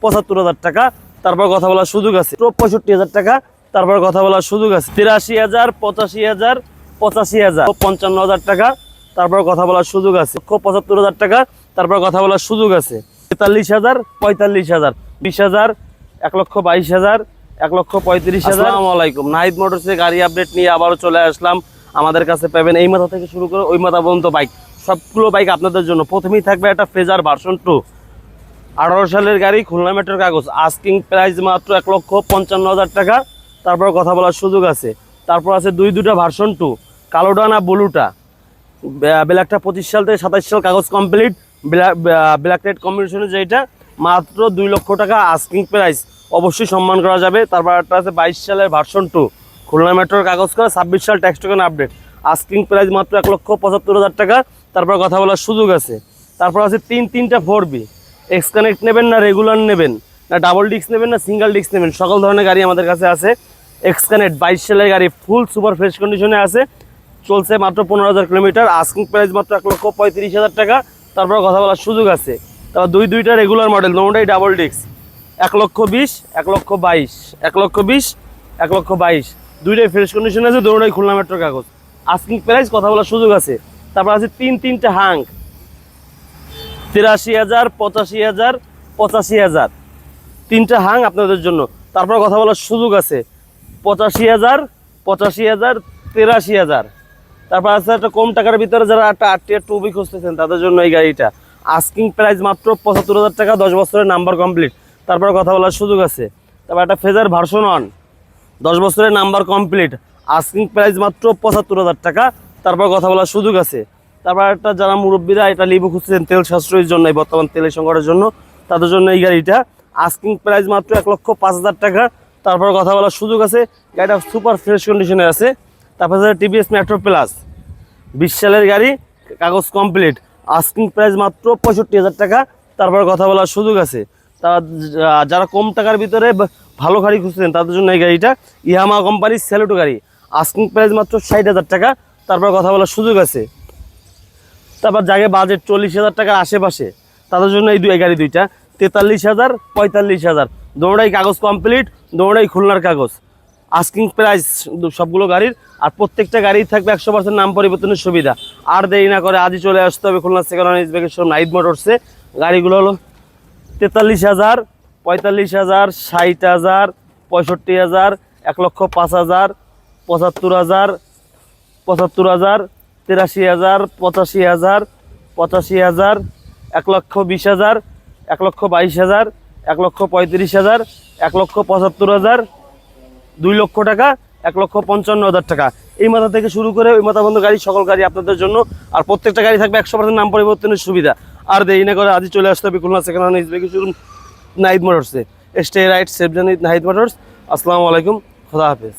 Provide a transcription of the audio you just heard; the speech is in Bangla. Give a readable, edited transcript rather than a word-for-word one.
৭৫,০০০ টাকা, তারপর কথা বলার সুযোগ আছে। ৬৫,০০০ টাকা, তারপর কথা বলার সুযোগ আছে। ৮৩,০০০, ৮৫,০০০, ৮৫,০০০, ৫৫,০০০ টাকা, তারপর কথা বলার সুযোগ আছে। ৭৫,০০০ টাকা, তারপর কথা বলার সুযোগ আছে। ৪৩,০০০, ৪৫,০০০, ২০,০০০, ১,২২,০০০, ১,৩৫,০০০। আসসালামু আলাইকুম, নাহিদ মোটরসে গাড়ি আপডেট নিয়ে আবারও চলে আসলাম। আমাদের কাছে পাবেন এই মাথা থেকে শুরু করে ওই মাথা পর্যন্ত বাইক, সবগুলো বাইক আপনাদের জন্য। প্রথমেই থাকবে একটা ফেজার ভার্সন 2, 18 সালের গাড়ি, খুলনা মেট্রোর কাগজ, আস্কিং প্রাইস মাত্র ১,৫৫,০০০ টাকা, তারপর কথা বলার সুযোগ আছে। তারপর আছে দুইটা ভার্সন 2, কালোটা না ব্লুটা, ব্ল্যাকটা 25 সাল থেকে 27 সাল কাগজ কমপ্লিট, ব্ল্যাক রেড কম্বিনেশনে, যেটা মাত্র 2 লক্ষ টাকা আস্কিং প্রাইস, অবশ্যই সম্মান করা যাবে। তারপর একটা আছে 22 সালের ভার্সন 2, খুলনা মেট্রোর কাগজ করা, 26 সাল tax token update, asking price মাত্র ১,৭৫,০০০ টাকা, তারপর কথা বলার সুযোগ আছে। তারপর আছে তিনটা 4B, এক্স কানেক্ট নেবেন না রেগুলার নেবেন, না ডাবল ডিস্ক নেবেন, না সিঙ্গেল ডিস্ক নেবেন, সকল ধরনের গাড়ি আমাদের কাছে আছে। এক্স কানেক্ট 22 সালের গাড়ি, ফুল সুপার ফ্রেশ কন্ডিশনে আছে, চলছে মাত্র 15,000 কিলোমিটার, আস্কিং প্রাইস মাত্র ১,৩৫,০০০ টাকা, তারপর কথা বলার সুযোগ আছে। তারপর দুইটা রেগুলার মডেল, দুটোই ডাবল ডিস্ক, ১,২০,০০০, ১,২২,০০০, ১,২০,০০০, ১,২২,০০০, দুইটাই ফ্রেশ কন্ডিশনে আছে, দুটোই খুলনা মেট্রোর কাগজ, আস্কিং প্রাইস কথা বলার সুযোগ আছে। তারপর আছে তিনটা হাং, ৮৩,০০০, ৮৫,০০০, ৮৫,০০০, তিনটা হাং আপনাদের জন্য, তারপর কথা বলার সুযোগ আছে। ৮৫,০০০, ৮৫,০০০, ৮৩,০০০। তারপর আছে একটা কম টাকার ভিতরে যারা একটা 8 2B খুঁজতেছেন তাদের জন্য এই গাড়িটা, আস্কিং প্রাইস মাত্র ৭৫,০০০ টাকা, 10 বছরের নাম্বার কমপ্লিট, তারপর কথা বলার সুযোগ আছে। তারপর একটা ফেজার ভার্সন 1, 10 বছরের নাম্বার কমপ্লিট, আস্কিং প্রাইস মাত্র ৭৫,০০০ টাকা, তারপর কথা বলার সুযোগ আছে। তারপর একটা যারা মুরব্বীরা এটা লিবু খুঁজছেন তেল সাশ্রয়ের জন্য, বর্তমান তেলের সংকটের জন্য, তাদের জন্য এই গাড়িটা, আস্কিং প্রাইস মাত্র ১,০৫,০০০ টাকা, তারপর কথা বলার সুযোগ আছে। গাড়িটা সুপার ফ্রেশ কন্ডিশনে আছে। তারপর টিভিএস মেট্রো প্লাস, 20 সালের গাড়ি, কাগজ কমপ্লিট, আস্কিং প্রাইস মাত্র ৬৫,০০০ টাকা, তারপর কথা বলার সুযোগ আছে। তারা যারা কম টাকার ভিতরে ভালো গাড়ি খুঁজছেন তাদের জন্য এই গাড়িটা, ইয়ামা কোম্পানির সেলেটো গাড়ি, আস্কিং প্রাইস মাত্র ৬০,০০০ টাকা, তারপর কথা বলার সুযোগ আছে। তারপর জায়গায় বাজেট ৪০,০০০ টাকার আশেপাশে, তাদের জন্য এই গাড়ি দুইটা, ৪৩,০০০, ৪৫,০০০, দুটোই কাগজ কমপ্লিট, দুটোই খুলনার কাগজ, আস্কিং প্রাইস সবগুলো গাড়ির। আর প্রত্যেকটা গাড়ি থাকবে ১০০% নাম পরিবর্তনের সুবিধা। আর দেরি না করে আজই চলে আসতে হবে খুলনা সেকেন্ড হ্যান্ড ইজবেকের শোরুম নাহিদ মোটরসে। গাড়িগুলো হলো ৪৩,০০০, ৪৫,০০০, ৬০,০০০, ৬৫,০০০, ১,০৫,০০০, ৭৫,০০০, ৭৫,০০০, ৮৩,০০০, ৮৫,০০০, ৮৫,০০০, ১,২০,০০০, ১,২২,০০০, ১,৩৫,০০০, ১,৭৫,০০০, 2 লক্ষ টাকা, ১,৫৫,০০০ টাকা। এই মাথা থেকে শুরু করে ওই মাথা বন্ধ গাড়ি, সকল গাড়ি আপনাদের জন্য। আর প্রত্যেকটা গাড়ি থাকবে ১০০% নাম পরিবর্তনের সুবিধা। আর দেরি না করে আজই চলে আসতে হবে খুলনা সেকেন্ড হ্যান্ড ইজবেকের শোরুম নাহিদ মোটরসে। Stay right, safe journey, Nahid motors. আসসালামু আলাইকুম, খোদা হাফেজ।